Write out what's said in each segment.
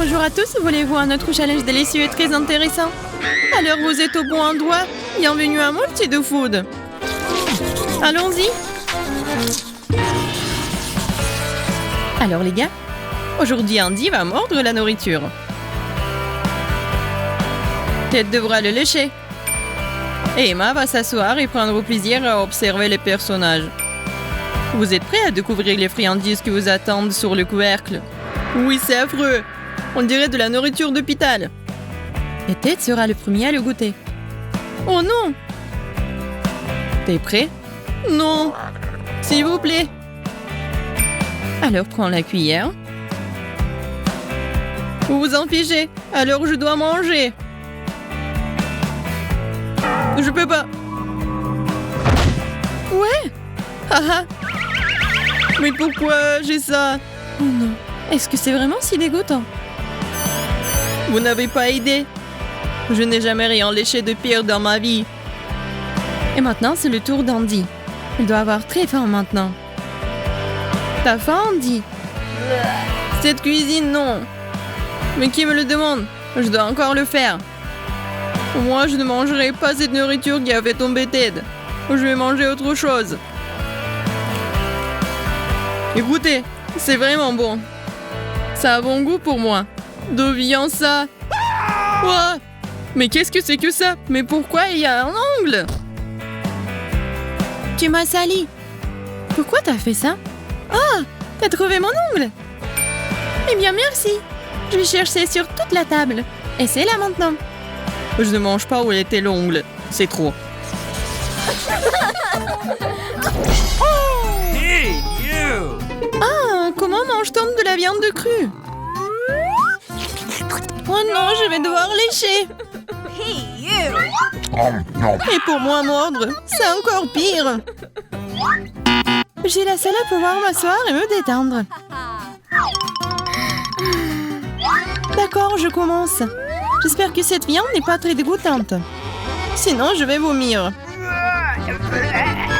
Bonjour à tous, voulez-vous un autre challenge délicieux et très intéressant? Alors vous êtes au bon endroit. Bienvenue à Multi de Food. Allons-y. Alors les gars, aujourd'hui Andy va mordre la nourriture. Ted devra le lécher. Et Emma va s'asseoir et prendre plaisir à observer les personnages. Vous êtes prêts à découvrir les friandises qui vous attendent sur le couvercle? Oui, c'est affreux. On dirait de la nourriture d'hôpital. Et Ted sera le premier à le goûter. Oh non! T'es prêt? Non! S'il vous plaît! Alors prends la cuillère. Vous vous en fichez, alors je dois manger. Je peux pas. Ouais! Haha! Mais pourquoi j'ai ça? Oh non, est-ce que c'est vraiment si dégoûtant? Vous n'avez pas idée. Je n'ai jamais rien léché de pire dans ma vie. Et maintenant, c'est le tour d'Andy. Il doit avoir très faim maintenant. T'as faim, Andy? Cette cuisine, non. Mais qui me le demande? Je dois encore le faire. Moi, je ne mangerai pas cette nourriture qui a fait tomber Ted. Je vais manger autre chose. Écoutez, c'est vraiment bon. Ça a bon goût pour moi. D'où vient ça? Ouah! Mais qu'est-ce que c'est que ça? Mais pourquoi il y a un ongle? Tu m'as sali. Pourquoi t'as fait ça? Ah! T'as trouvé mon ongle? Eh bien, merci. Je cherchais sur toute la table. Et c'est là maintenant. Je ne mange pas où était l'ongle. C'est trop. Hey, you! Ah! Comment mange-t-on de la viande de crue? Oh non, je vais devoir lécher. Et pour moi mordre, c'est encore pire. J'ai la seule à pouvoir m'asseoir et me détendre. D'accord, je commence. J'espère que cette viande n'est pas très dégoûtante. Sinon, je vais vomir.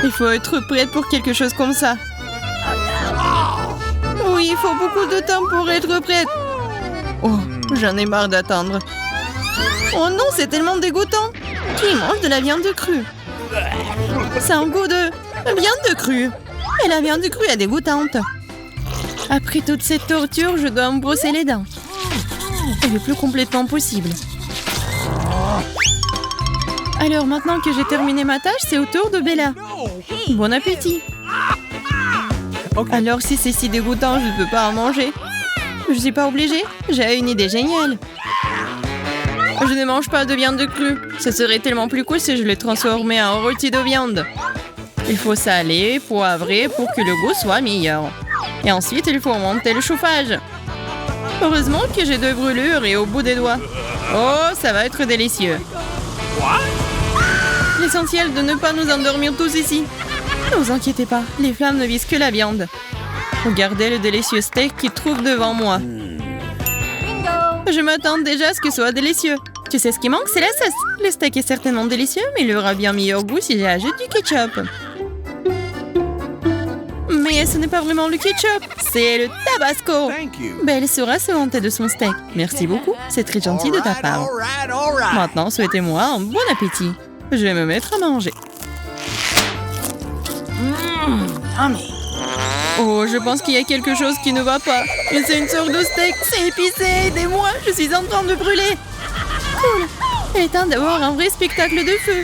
Il faut être prête pour quelque chose comme ça. Oui, il faut beaucoup de temps pour être prête. Oh, j'en ai marre d'attendre. Oh non, c'est tellement dégoûtant. Qui mange de la viande crue? C'est un goût de viande crue. Et la viande crue est dégoûtante. Après toute cette torture, je dois me brosser les dents. Et le plus complètement possible. Alors maintenant que j'ai terminé ma tâche, c'est au tour de Bella. Bon appétit. Alors si c'est si dégoûtant, je ne peux pas en manger. Je suis pas obligée. J'ai une idée géniale. Je ne mange pas de viande crue. Ce serait tellement plus cool si je le transformais en rôti de viande. Il faut saler, poivrer pour que le goût soit meilleur. Et ensuite, il faut monter le chauffage. Heureusement que j'ai 2 brûlures et au bout des doigts. Oh, ça va être délicieux. L'essentiel de ne pas nous endormir tous ici. Ne vous inquiétez pas, les flammes ne visent que la viande. Regardez le délicieux steak qui trouve devant moi. Je m'attends déjà à ce que ce soit délicieux. Tu sais ce qui manque, c'est la sauce. Le steak est certainement délicieux, mais il aura bien meilleur goût si j'ajoute du ketchup. Mais ce n'est pas vraiment le ketchup, c'est le tabasco. Belle saura se vanter de son steak. Merci beaucoup, c'est très gentil de ta part. Maintenant, souhaitez-moi un bon appétit. Je vais me mettre à manger. Oh, je pense qu'il y a quelque chose qui ne va pas. Mais c'est une sorte de steak, c'est épicé, aidez-moi, je suis en train de brûler. Cool, il est temps d'avoir un vrai spectacle de feu.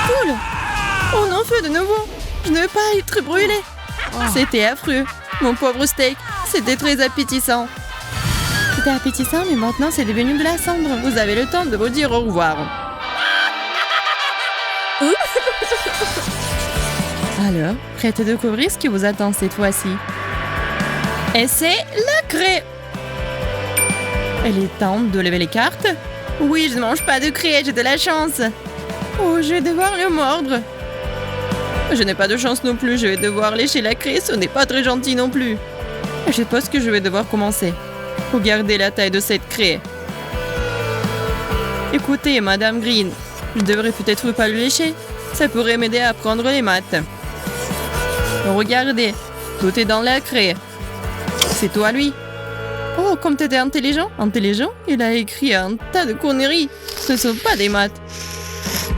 Cool, on en feu de nouveau. Je ne veux pas être brûlée. C'était affreux, mon pauvre steak, c'était très appétissant. C'était appétissant, mais maintenant c'est devenu de la cendre. Vous avez le temps de vous dire au revoir. Alors, prête à découvrir ce qui vous attend cette fois-ci. Et c'est la craie. Elle est temps de lever les cartes. Oui, je ne mange pas de craie, j'ai de la chance. Oh, je vais devoir le mordre. Je n'ai pas de chance non plus, je vais devoir lécher la craie, ce n'est pas très gentil non plus. Je pense que je vais devoir commencer. Regardez la taille de cette craie. Écoutez, Madame Green, je devrais peut-être pas le lécher. Ça pourrait m'aider à apprendre les maths. Regardez, tout est dans la craie. C'est toi, lui. Oh, comme t'étais intelligent. Intelligent? Il a écrit un tas de conneries. Ce ne sont pas des maths.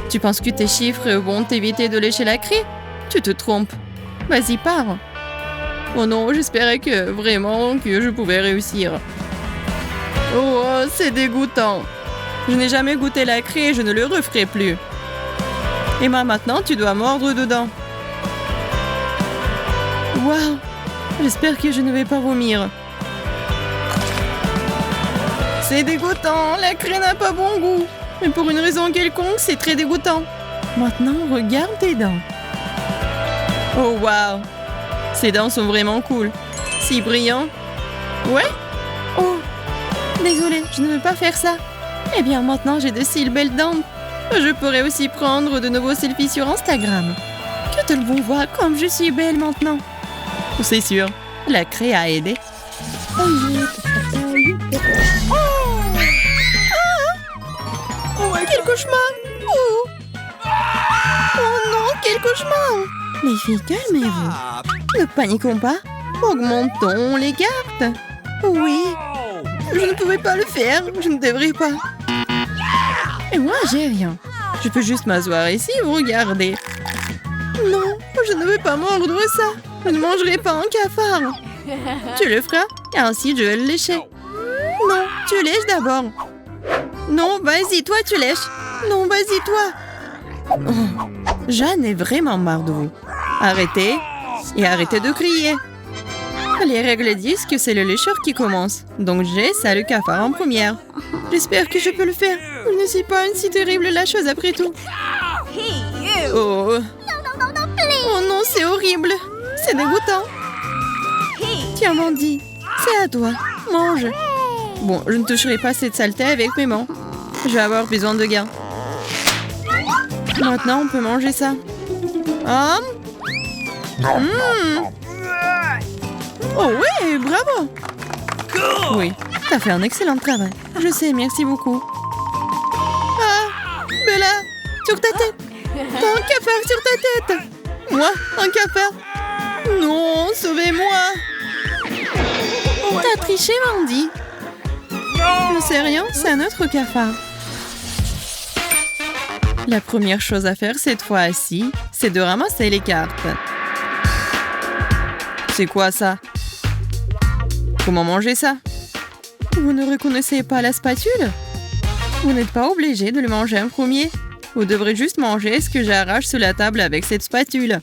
Tu penses que tes chiffres vont t'éviter de lécher la craie? Tu te trompes. Vas-y, pars. Oh non, j'espérais que vraiment que je pouvais réussir. Oh, c'est dégoûtant. Je n'ai jamais goûté la craie et je ne le referai plus. Emma, maintenant, tu dois mordre dedans. Waouh! J'espère que je ne vais pas vomir. C'est dégoûtant, la craie n'a pas bon goût. Mais pour une raison quelconque, c'est très dégoûtant. Maintenant, regarde tes dents. Oh waouh! Ces dents sont vraiment cool. Si brillants. Ouais? Oh! Désolée, je ne veux pas faire ça. Eh bien, maintenant, j'ai de si belles dents. Je pourrais aussi prendre de nouveaux selfies sur Instagram. Que tout le monde voit comme je suis belle maintenant. C'est sûr, la craie a aidé. Oh, quel cauchemar! Oh. Oh non, quel cauchemar! Les filles, calmez-vous. Ne paniquons pas. Augmentons les cartes. Oui. Je ne pouvais pas le faire. Je ne devrais pas. Et moi, j'ai rien. Je peux juste m'asseoir ici et vous regarder. Non, je ne veux pas mordre ça. Je ne mangerai pas un cafard. Tu le feras et ainsi je vais le lécher. Non, tu lèches d'abord. Non, vas-y, toi tu lèches. Non, vas-y, toi. Oh, Jeanne est vraiment marre de vous. Arrêtez et arrêtez de crier. Les règles disent que c'est le lécheur qui commence. Donc j'ai ça le cafard en première. J'espère que je peux le faire. Je ne suis pas une si terrible lâcheuse après tout. Oh. Oh non, c'est horrible. C'est dégoûtant. Tiens, Mandy, c'est à toi. Mange. Bon, je ne toucherai pas cette saleté avec mes mains. Je vais avoir besoin de gain. Maintenant, on peut manger ça. Ah. Oh ouais, bravo. Oui, t'as fait un excellent travail. Je sais, merci beaucoup. Ah, Bella, sur ta tête. T'as un cafard sur ta tête. Moi, un cafard. Non, sauvez-moi. T'as triché, Mandy. Ne sais rien, c'est un autre cafard. La première chose à faire cette fois-ci, c'est de ramasser les cartes. C'est quoi ça? Comment manger ça? Vous ne reconnaissez pas la spatule? Vous n'êtes pas obligé de le manger en premier. Vous devrez juste manger ce que j'arrache sous la table avec cette spatule.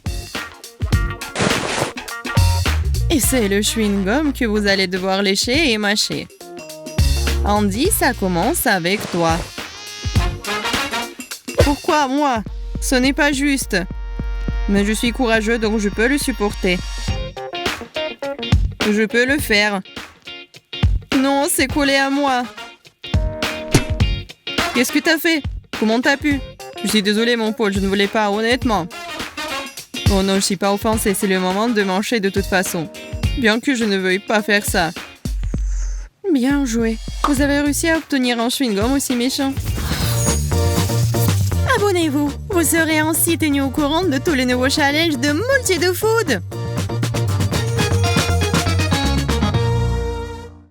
Et c'est le chewing-gum que vous allez devoir lécher et mâcher. Andy, ça commence avec toi. Pourquoi moi? Ce n'est pas juste. Mais je suis courageux, donc je peux le supporter. Je peux le faire. Non, c'est collé à moi. Qu'est-ce que t'as fait? Comment t'as pu? Je suis désolée, mon Paul, je ne voulais pas, honnêtement. Oh non, je suis pas offensée, c'est le moment de manger de toute façon. Bien que je ne veuille pas faire ça. Bien joué. Vous avez réussi à obtenir un chewing-gum aussi méchant. Abonnez-vous. Vous serez ainsi tenu au courant de tous les nouveaux challenges de Multi2Food.